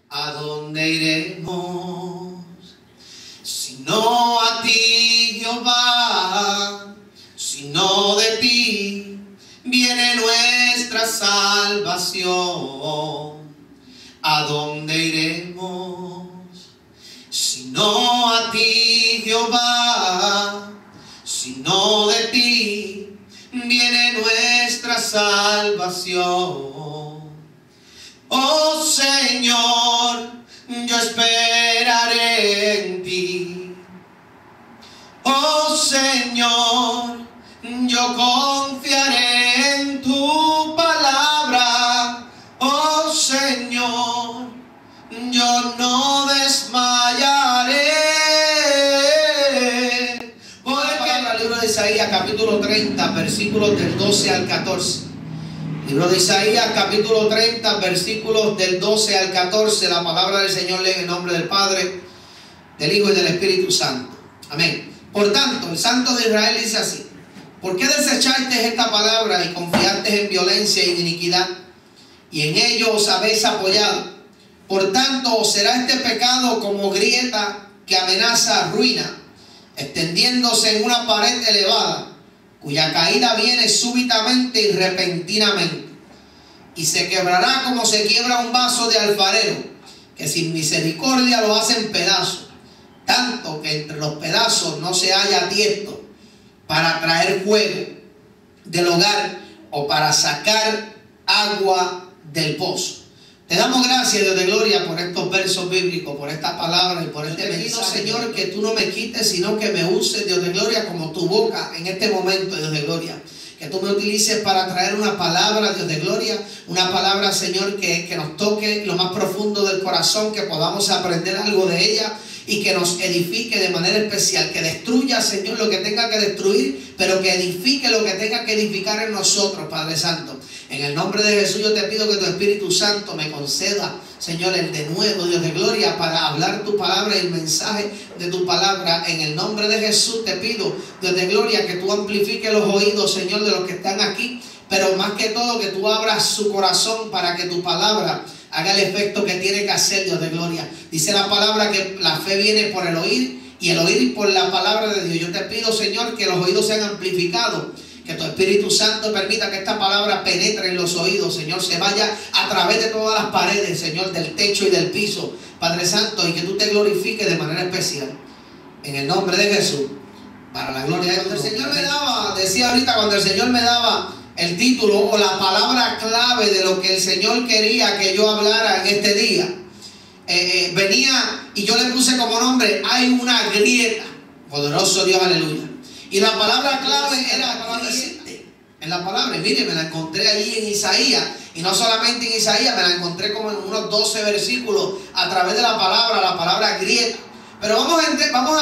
¿A dónde iremos? Sino a ti, Jehová, sino de ti viene nuestra salvación. ¿A dónde iremos? Sino a ti, Jehová, sino de ti viene nuestra salvación. Oh Señor, yo esperaré en ti. Oh Señor, yo confiaré en tu palabra. Oh Señor, yo no desmayaré. Porque en el libro de Isaías capítulo 30 versículos del 12 al 14. Libro de Isaías capítulo 30 versículos del 12 al 14. La palabra del Señor lee en el nombre del Padre, del Hijo y del Espíritu Santo. Amén. Por tanto, el Santo de Israel dice así: ¿por qué desechaste esta palabra y confiaste en violencia y en iniquidad? Y en ello os habéis apoyado. Por tanto, os será este pecado como grieta que amenaza ruina, extendiéndose en una pared elevada, cuya caída viene súbitamente y repentinamente, y se quebrará como se quiebra un vaso de alfarero, que sin misericordia lo hace en pedazos, tanto que entre los pedazos no se halla tiesto para traer fuego del hogar o para sacar agua del pozo. Te damos gracias, Dios de gloria, por estos versos bíblicos, por esta palabra y por este mensaje, Señor, que tú no me quites, sino que me uses, Dios de gloria, como tu boca en este momento, Dios de gloria. Que tú me utilices para traer una palabra, Dios de gloria, una palabra, Señor, que nos toque lo más profundo del corazón, que podamos aprender algo de ella y que nos edifique de manera especial, que destruya, Señor, lo que tenga que destruir, pero que edifique lo que tenga que edificar en nosotros, Padre Santo. En el nombre de Jesús yo te pido que tu Espíritu Santo me conceda, Señor, el denuedo, Dios de gloria, para hablar tu palabra y el mensaje de tu palabra. En el nombre de Jesús te pido, Dios de gloria, que tú amplifiques los oídos, Señor, de los que están aquí, pero más que todo que tú abras su corazón para que tu palabra haga el efecto que tiene que hacer, Dios de gloria. Dice la palabra que la fe viene por el oír y el oír por la palabra de Dios. Yo te pido, Señor, que los oídos sean amplificados, que tu Espíritu Santo permita que esta palabra penetre en los oídos, Señor, se vaya a través de todas las paredes, Señor, del techo y del piso, Padre Santo, y que tú te glorifiques de manera especial. En el nombre de Jesús, para la gloria de Dios. Cuando el Señor me daba, decía ahorita, cuando el Señor me daba el título o la palabra clave de lo que el Señor quería que yo hablara en este día, venía y yo le puse como nombre: hay una grieta. Poderoso Dios, aleluya. Y la palabra clave era la palabra en la palabra. Y mire, me la encontré allí en Isaías. Y no solamente en Isaías, me la encontré como en unos 12 versículos a través de la palabra grieta. Pero vamos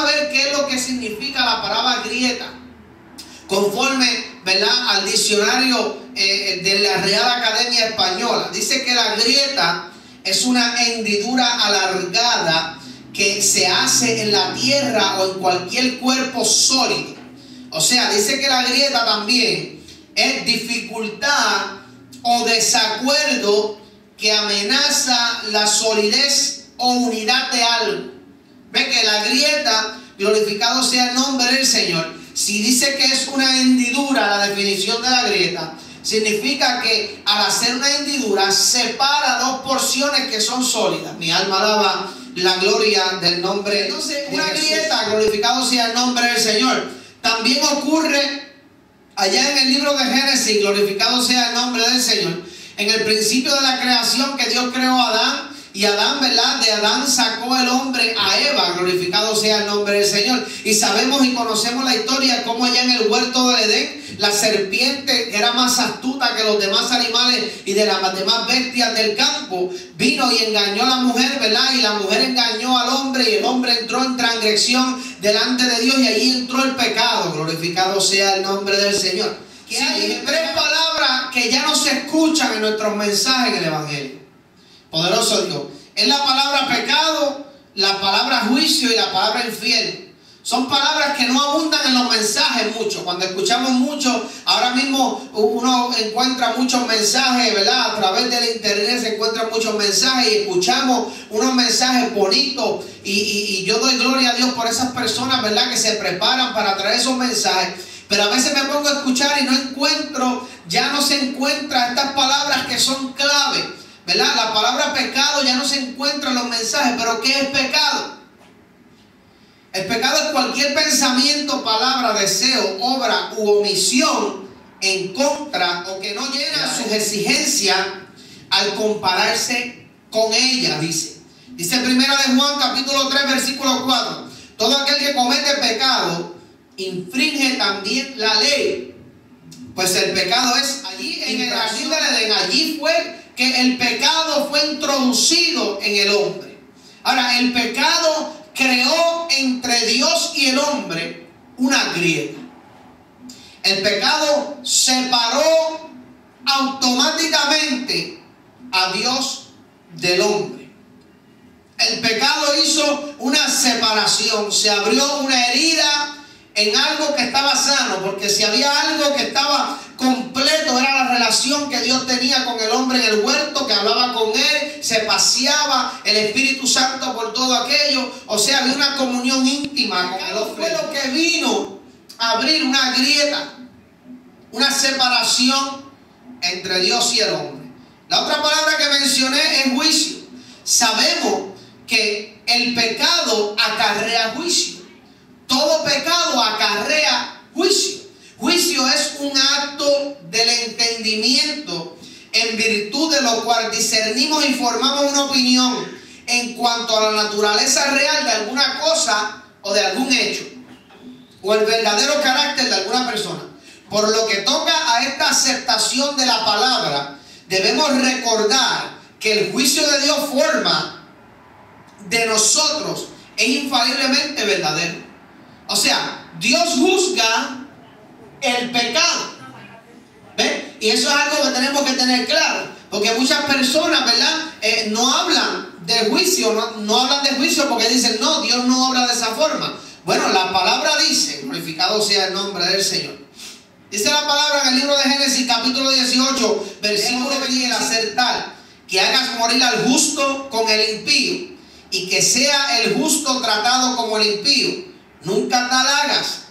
a ver qué es lo que significa la palabra grieta, conforme, ¿verdad?, al diccionario de la Real Academia Española. Dice que la grieta es una hendidura alargada que se hace en la tierra o en cualquier cuerpo sólido. O sea, dice que la grieta también es dificultad o desacuerdo que amenaza la solidez o unidad de algo. Ve que la grieta, glorificado sea el nombre del Señor, si dice que es una hendidura, la definición de la grieta significa que al hacer una hendidura separa dos porciones que son sólidas. Mi alma alaba la gloria del nombre. Entonces, una grieta, glorificado sea el nombre del Señor. También ocurre allá en el libro de Génesis, glorificado sea el nombre del Señor. En el principio de la creación, que Dios creó a Adán, y Adán, ¿verdad?, de Adán sacó el hombre a Eva, glorificado sea el nombre del Señor. Y sabemos y conocemos la historia, cómo allá en el huerto del Edén, la serpiente, que era más astuta que los demás animales y de las demás bestias del campo, vino y engañó a la mujer, ¿verdad? Y la mujer engañó al hombre y el hombre entró en transgresión delante de Dios y allí entró el pecado, glorificado sea el nombre del Señor. Que hay tres palabras que ya no se escuchan en nuestros mensajes en el Evangelio. Poderoso Dios. Es la palabra pecado, la palabra juicio y la palabra infiel. Son palabras que no abundan en los mensajes mucho. Cuando escuchamos mucho, ahora mismo uno encuentra muchos mensajes, ¿verdad? A través del internet se encuentran muchos mensajes y escuchamos unos mensajes bonitos. Y yo doy gloria a Dios por esas personas, ¿verdad? Que se preparan para traer esos mensajes. Pero a veces me pongo a escuchar y no encuentro, ya no se encuentran estas palabras que son clave, ¿verdad? La palabra pecado ya no se encuentra en los mensajes. ¿Pero qué es pecado? El pecado es cualquier pensamiento, palabra, deseo, obra u omisión en contra o que no llena sus exigencias al compararse con ella, dice. Dice 1 de Juan capítulo 3 versículo 4. Todo aquel que comete pecado infringe también la ley. Pues el pecado es allí en el jardín del Edén. Allí fue que el pecado fue introducido en el hombre. Ahora, el pecado creó entre Dios y el hombre una grieta. El pecado separó automáticamente a Dios del hombre. El pecado hizo una separación, se abrió una herida en algo que estaba sano, porque si había algo que estaba completo era la relación que Dios tenía con el hombre en el huerto, que hablaba con él, se paseaba el Espíritu Santo por todo aquello, o sea, había una comunión íntima con el hombre. Fue lo que vino a abrir una grieta, una separación entre Dios y el hombre. La otra palabra que mencioné es juicio. Sabemos que el pecado acarrea juicio. Todo pecado acarrea juicio. Juicio es un acto del entendimiento en virtud de lo cual discernimos y formamos una opinión en cuanto a la naturaleza real de alguna cosa o de algún hecho, o el verdadero carácter de alguna persona. Por lo que toca a esta aceptación de la palabra, debemos recordar que el juicio de Dios forma de nosotros es infaliblemente verdadero. O sea, Dios juzga el pecado. ¿Ven? Y eso es algo que tenemos que tener claro. Porque muchas personas, ¿verdad? No hablan de juicio, no hablan de juicio porque dicen, no, Dios no obra de esa forma. Bueno, la palabra dice, glorificado sea el nombre del Señor. Dice la palabra en el libro de Génesis capítulo 18, versículo 20, hacer tal, que hagas morir al justo con el impío, y que sea el justo tratado como el impío. Nunca tal hagas.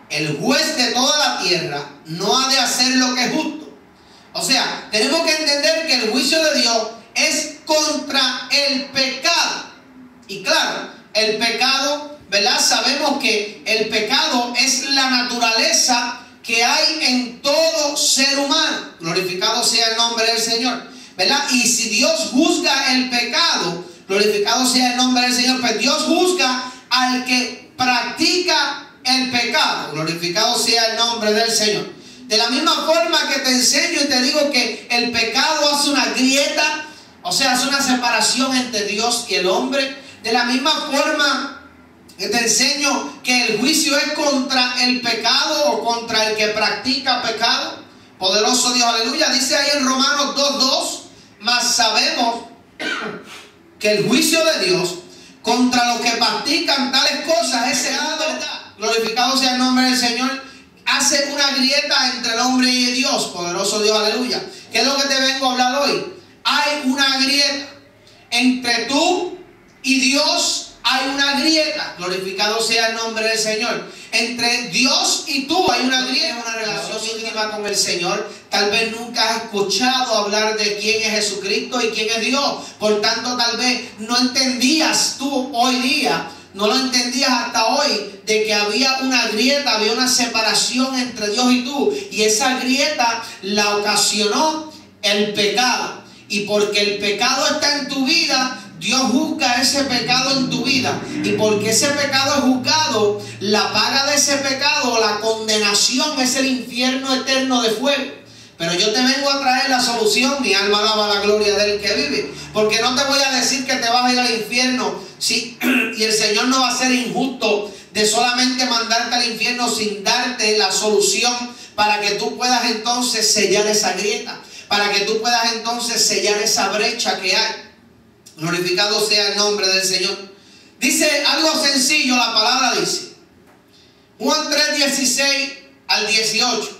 El juez de toda la tierra no ha de hacer lo que es justo. O sea, tenemos que entender que el juicio de Dios es contra el pecado. Y claro, el pecado, ¿verdad? Sabemos que el pecado es la naturaleza que hay en todo ser humano. Glorificado sea el nombre del Señor, ¿verdad? Y si Dios juzga el pecado, glorificado sea el nombre del Señor, pues Dios juzga al que practica el pecado. Glorificado sea el nombre del Señor. De la misma forma que te enseño y te digo que el pecado hace una grieta, o sea, hace una separación entre Dios y el hombre. De la misma forma que te enseño que el juicio es contra el pecado o contra el que practica pecado. Poderoso Dios, aleluya. Dice ahí en Romanos 2:2, mas sabemos que el juicio de Dios contra los que practican tales cosas es la verdad. Glorificado sea el nombre del Señor. Hace una grieta entre el hombre y Dios. Poderoso Dios, aleluya. ¿Qué es lo que te vengo a hablar hoy? Hay una grieta entre tú y Dios. Hay una grieta. Glorificado sea el nombre del Señor. Entre Dios y tú hay una grieta, una relación íntima con el Señor. Tal vez nunca has escuchado hablar de quién es Jesucristo y quién es Dios. Por tanto, tal vez no entendías tú hoy día, no lo entendías hasta hoy, de que había una grieta, había una separación entre Dios y tú. Y esa grieta la ocasionó el pecado. Y porque el pecado está en tu vida, Dios juzga ese pecado en tu vida. Y porque ese pecado es juzgado, la paga de ese pecado, la condenación, es el infierno eterno de fuego. Pero yo te vengo a traer la solución. Mi alma alaba la gloria del que vive. Porque no te voy a decir que te vas a ir al infierno, ¿sí? Y el Señor no va a ser injusto de solamente mandarte al infierno sin darte la solución para que tú puedas entonces sellar esa grieta, para que tú puedas entonces sellar esa brecha que hay. Glorificado sea el nombre del Señor. Dice algo sencillo, la palabra dice, Juan 3, 16 al 18.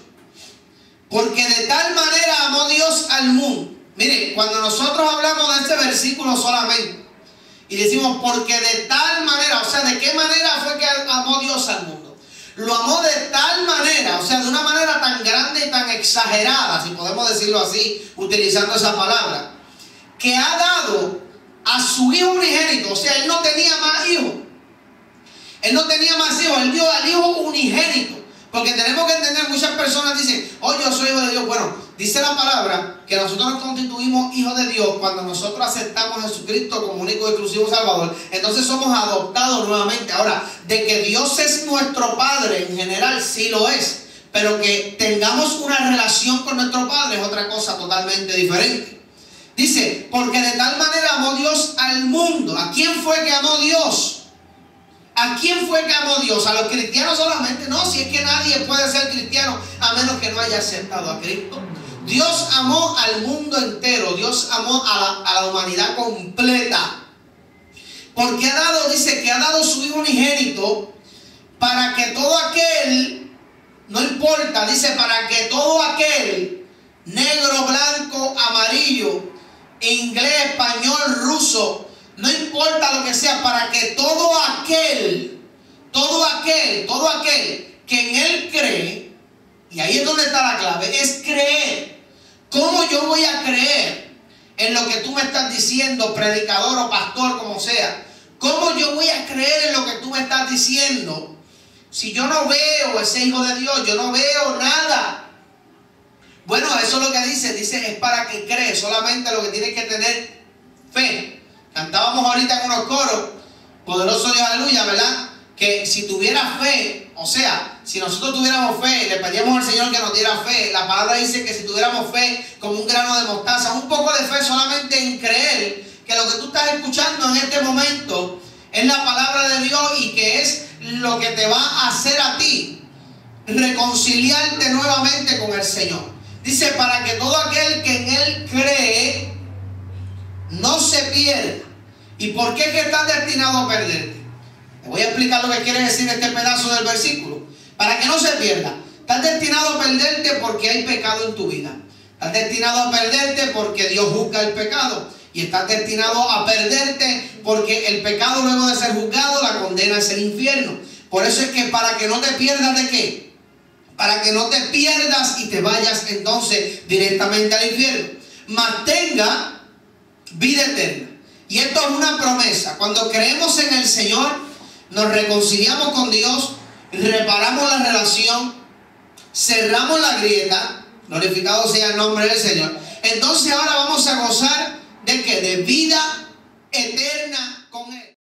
Porque de tal manera amó Dios al mundo. Mire, cuando nosotros hablamos de este versículo solamente y decimos porque de tal manera, o sea, ¿de qué manera fue que amó Dios al mundo? Lo amó de tal manera, o sea, de una manera tan grande y tan exagerada, si podemos decirlo así, utilizando esa palabra, que ha dado a su hijo unigénito. O sea, él no tenía más hijos. Él no tenía más hijos, él dio al hijo unigénito. Porque tenemos que entender, muchas personas dicen, oh, yo soy hijo de Dios. Bueno, dice la palabra que nosotros nos constituimos hijos de Dios cuando nosotros aceptamos a Jesucristo como único y exclusivo Salvador. Entonces somos adoptados nuevamente. Ahora, de que Dios es nuestro Padre, en general sí lo es. Pero que tengamos una relación con nuestro Padre es otra cosa totalmente diferente. Dice, porque de tal manera amó Dios al mundo. ¿A quién fue que amó Dios? ¿A quién fue que amó Dios? ¿A los cristianos solamente? No, si es que nadie puede ser cristiano a menos que no haya aceptado a Cristo. Dios amó al mundo entero. Dios amó a la humanidad completa. Porque ha dado, dice que ha dado su hijo unigénito para que todo aquel, no importa, dice para que todo aquel, negro, blanco, amarillo, inglés, español, ruso, no importa lo que sea, para que todo aquel que en él cree, y ahí es donde está la clave, es creer. ¿Cómo yo voy a creer en lo que tú me estás diciendo, predicador o pastor, como sea? ¿Cómo yo voy a creer en lo que tú me estás diciendo si yo no veo ese hijo de Dios? Yo no veo nada. Bueno, eso es lo que dice es para que crees. Solamente lo que tienes que tener fe. Cantábamos ahorita en unos coros, poderoso Dios, aleluya, ¿verdad? Que si tuviera fe, o sea, si nosotros tuviéramos fe, le pedíamos al Señor que nos diera fe. La palabra dice que si tuviéramos fe como un grano de mostaza, un poco de fe solamente en creer que lo que tú estás escuchando en este momento es la palabra de Dios y que es lo que te va a hacer a ti reconciliarte nuevamente con el Señor. Dice, para que todo aquel que en Él cree no se pierda. ¿Y por qué es que estás destinado a perderte? Te voy a explicar lo que quiere decir este pedazo del versículo. Para que no se pierda. Estás destinado a perderte porque hay pecado en tu vida. Estás destinado a perderte porque Dios juzga el pecado. Y estás destinado a perderte porque el pecado, luego de ser juzgado, la condena es el infierno. Por eso es que para que no te pierdas, ¿de qué? Para que no te pierdas y te vayas entonces directamente al infierno. Mas tenga vida eterna. Y esto es una promesa. Cuando creemos en el Señor, nos reconciliamos con Dios, reparamos la relación, cerramos la grieta, glorificado sea el nombre del Señor. Entonces ahora vamos a gozar ¿de qué? De vida eterna con Él.